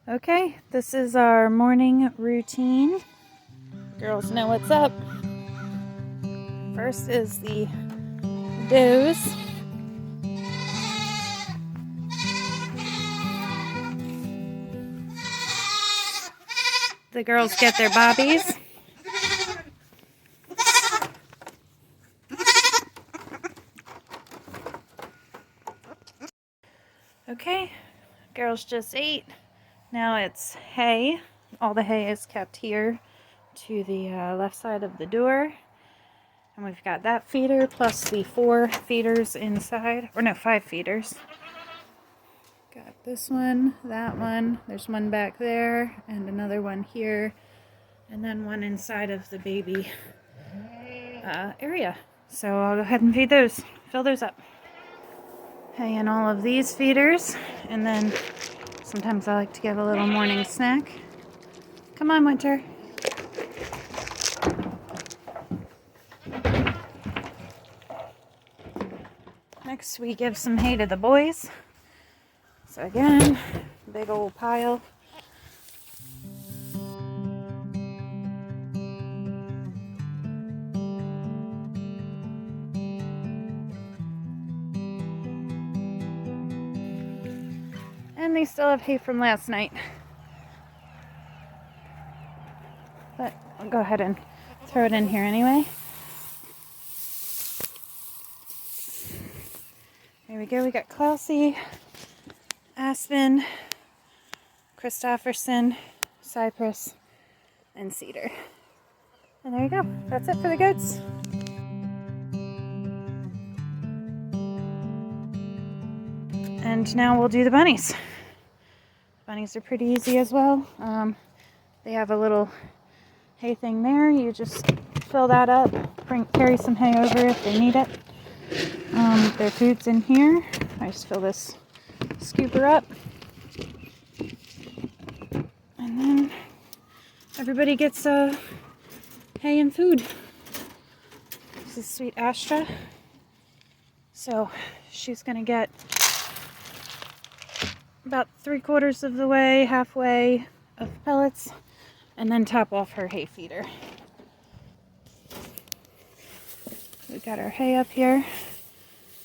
Okay, this is our morning routine. Girls know what's up. First is the doze. The girls get their bobbies. Okay, girls just ate. Now it's hay. All the hay is kept here to the left side of the door. And we've got that feeder plus the 4 feeders inside. Or no, 5 feeders. Got this one, that one. There's one back there and another one here. And then one inside of the baby area. So I'll go ahead and feed those. Fill those up. Hay in all of these feeders. And then sometimes I like to give a little morning snack. Come on, Winter. Next, we give some hay to the boys. So again, big old pile. And they still have hay from last night. But I'll go ahead and throw it in here anyway. There we go. We got Clousie, Aspen, Christopherson, Cypress, and Cedar. And there you go. That's it for the goats. And now we'll do the bunnies. Bunnies are pretty easy as well. They have a little hay thing there. You just fill that up, carry some hay over if they need it. Their food's in here. I just fill this scooper up. And then everybody gets hay and food. This is sweet Astra. So she's going to get about 3/4 of the way, halfway of pellets, and then top off her hay feeder. We got our hay up here.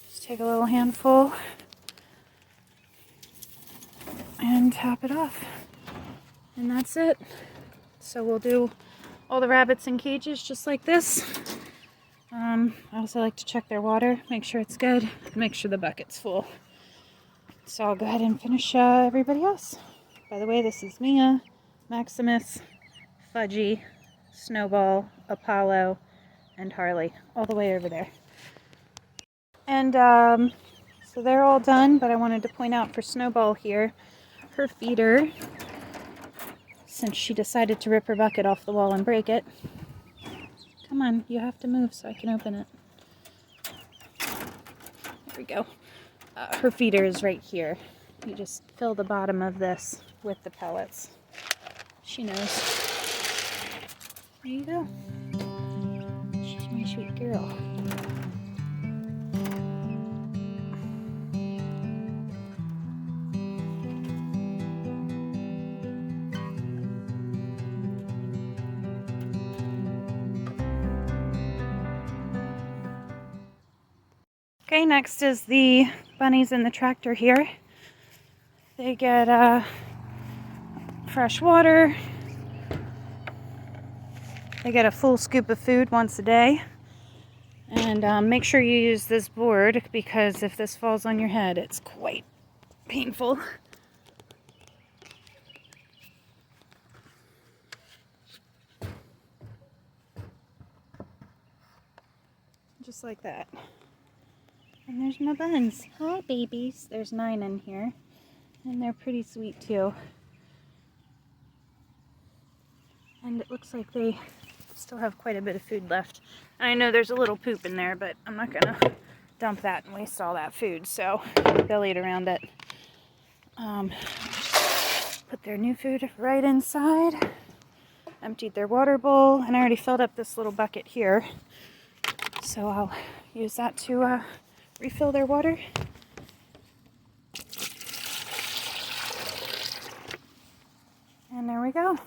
Just take a little handful and top it off. And that's it. So we'll do all the rabbits in cages just like this. I also like to check their water, make sure it's good, make sure the bucket's full. So I'll go ahead and finish everybody else. By the way, this is Mia, Maximus, Fudgy, Snowball, Apollo, and Harley, all the way over there. And so they're all done, but I wanted to point out for Snowball here, her feeder, since she decided to rip her bucket off the wall and break it. Come on, you have to move so I can open it. There we go. Her feeder is right here. You just fill the bottom of this with the pellets. She knows. There you go. She's my sweet girl. Okay, next is the bunnies in the tractor here. They get fresh water. They get a full scoop of food once a day. And make sure you use this board because if this falls on your head, it's quite painful. Just like that. And there's my buns. Hi, babies. There's 9 in here. And they're pretty sweet, too. And it looks like they still have quite a bit of food left. I know there's a little poop in there, but I'm not going to dump that and waste all that food. So they'll eat around it. Put their new food right inside. Emptied their water bowl. And I already filled up this little bucket here. So I'll use that to refill their water. go.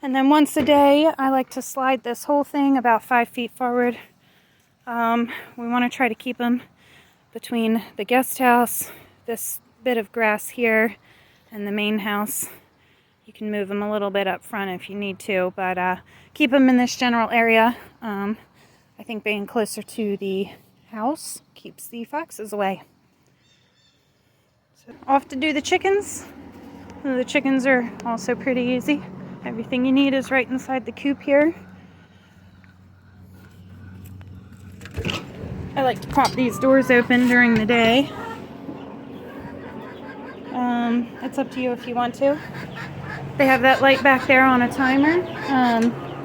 And then once a day, I like to slide this whole thing about 5 feet forward. We want to try to keep them between the guest house, this bit of grass here, and the main house. You can move them a little bit up front if you need to, but keep them in this general area. I think being closer to the house keeps the foxes away. So off to do the chickens. The chickens are also pretty easy. Everything you need is right inside the coop here. I like to pop these doors open during the day. It's up to you if you want to. They have that light back there on a timer.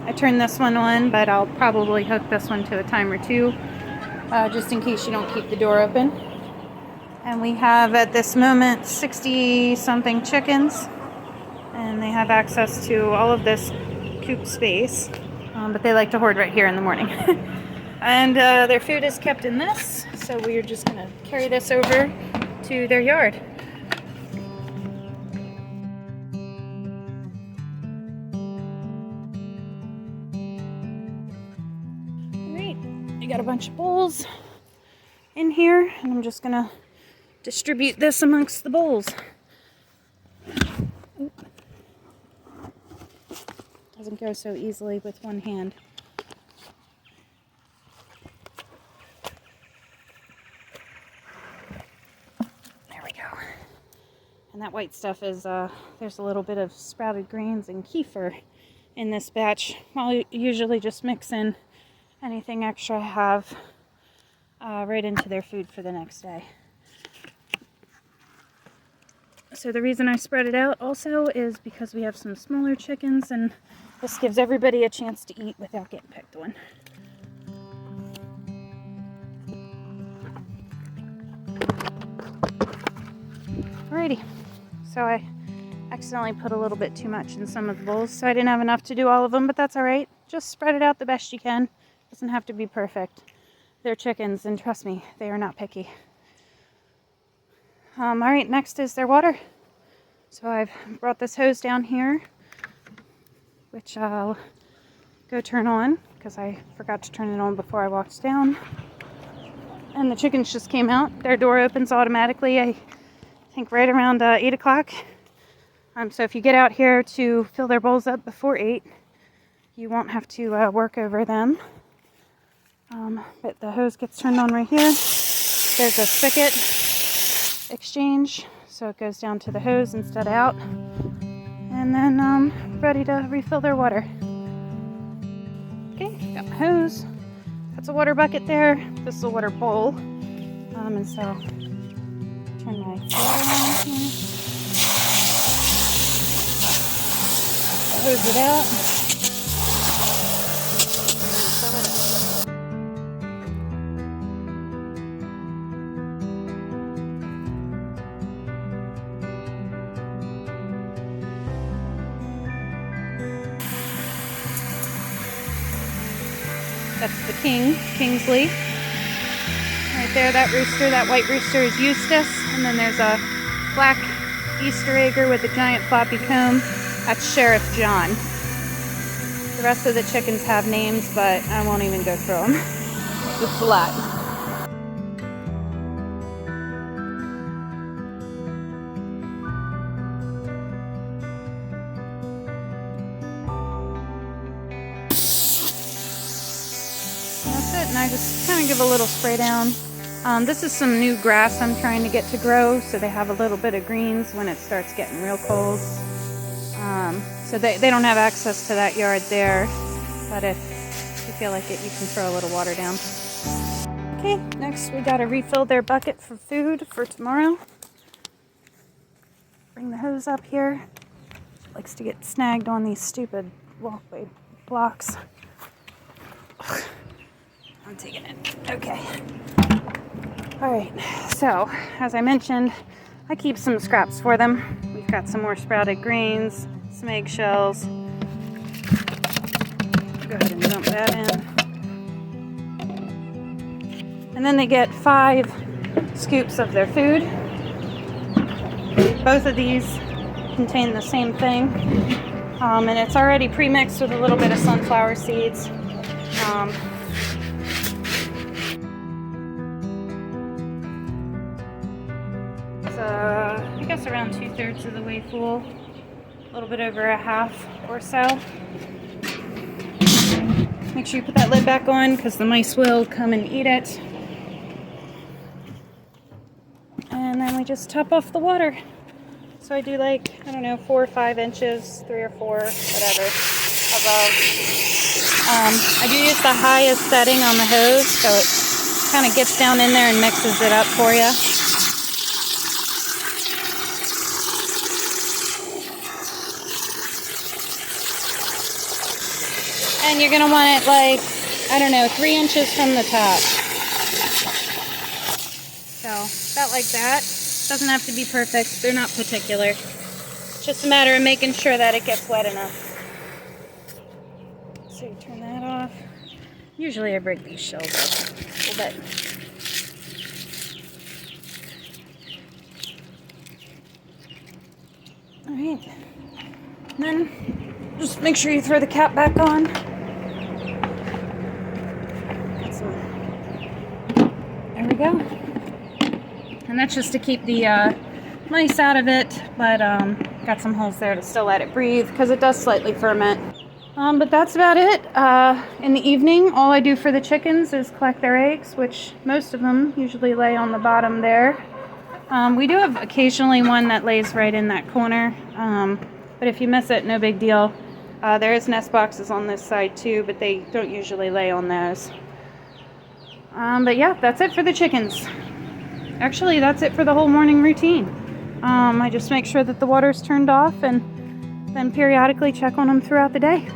I turned this one on, but I'll probably hook this one to a timer too, just in case you don't keep the door open. And we have at this moment 60 something chickens. And they have access to all of this coop space, but they like to hoard right here in the morning. And their food is kept in this, so we are just going to carry this over to their yard. Alright, I got a bunch of bowls in here, and I'm just going to distribute this amongst the bowls. Doesn't go so easily with one hand. There we go. And that white stuff is, there's a little bit of sprouted greens and kefir in this batch. I'll usually just mix in anything extra I have right into their food for the next day. So the reason I spread it out also is because we have some smaller chickens, and this gives everybody a chance to eat without getting picked on. Alrighty, so I accidentally put a little bit too much in some of the bowls, so I didn't have enough to do all of them, but that's alright. Just spread it out the best you can. Doesn't have to be perfect. They're chickens, and trust me, they are not picky. Alright, next is their water. So I've brought this hose down here, which I'll go turn on because I forgot to turn it on before I walked down. And the chickens just came out. Their door opens automatically, I think right around 8 o'clock. So if you get out here to fill their bowls up before 8, you won't have to work over them. But the hose gets turned on right here. There's a spigot exchange, so it goes down to the hose instead of out, and then ready to refill their water. Okay, got my hose. That's a water bucket there. This is a water bowl, and so turn my water on here. Hose it out. That's the king, Kingsley. Right there, that rooster, that white rooster is Eustace. And then there's a black Easter egger with a giant floppy comb. That's Sheriff John. The rest of the chickens have names, but I won't even go through them. It's a lot. And I just kind of give a little spray down. This is some new grass I'm trying to get to grow, so they have a little bit of greens when it starts getting real cold. So they don't have access to that yard there, but if you feel like it, you can throw a little water down. Okay, next we gotta refill their bucket for food for tomorrow. Bring the hose up here. It likes to get snagged on these stupid walkway blocks. I'm taking it. Okay. Alright, so as I mentioned, I keep some scraps for them. We've got some more sprouted greens, some eggshells. Go ahead and dump that in. And then they get 5 scoops of their food. Both of these contain the same thing. And it's already pre-mixed with a little bit of sunflower seeds. I guess around 2/3 of the way full, a little bit over a half or so. Make sure you put that lid back on because the mice will come and eat it. And then we just top off the water. So I do like, I don't know, 4 or 5 inches, 3 or 4, whatever, above. I do use the highest setting on the hose, so it kind of gets down in there and mixes it up for you. And you're going to want it like, I don't know, 3 inches from the top. So, about like that. Doesn't have to be perfect. They're not particular. It's just a matter of making sure that it gets wet enough. So you turn that off. Usually I break these shells up a little bit. Alright. Then just make sure you throw the cap back on. There we go. And that's just to keep the mice out of it, but got some holes there to still let it breathe because it does slightly ferment. But that's about it. In the evening, all I do for the chickens is collect their eggs, which most of them usually lay on the bottom there. We do have occasionally one that lays right in that corner, but if you miss it, no big deal. There is nest boxes on this side too, but they don't usually lay on those. But yeah, that's it for the chickens. Actually, that's it for the whole morning routine. I just make sure that the water's turned off and then periodically check on them throughout the day.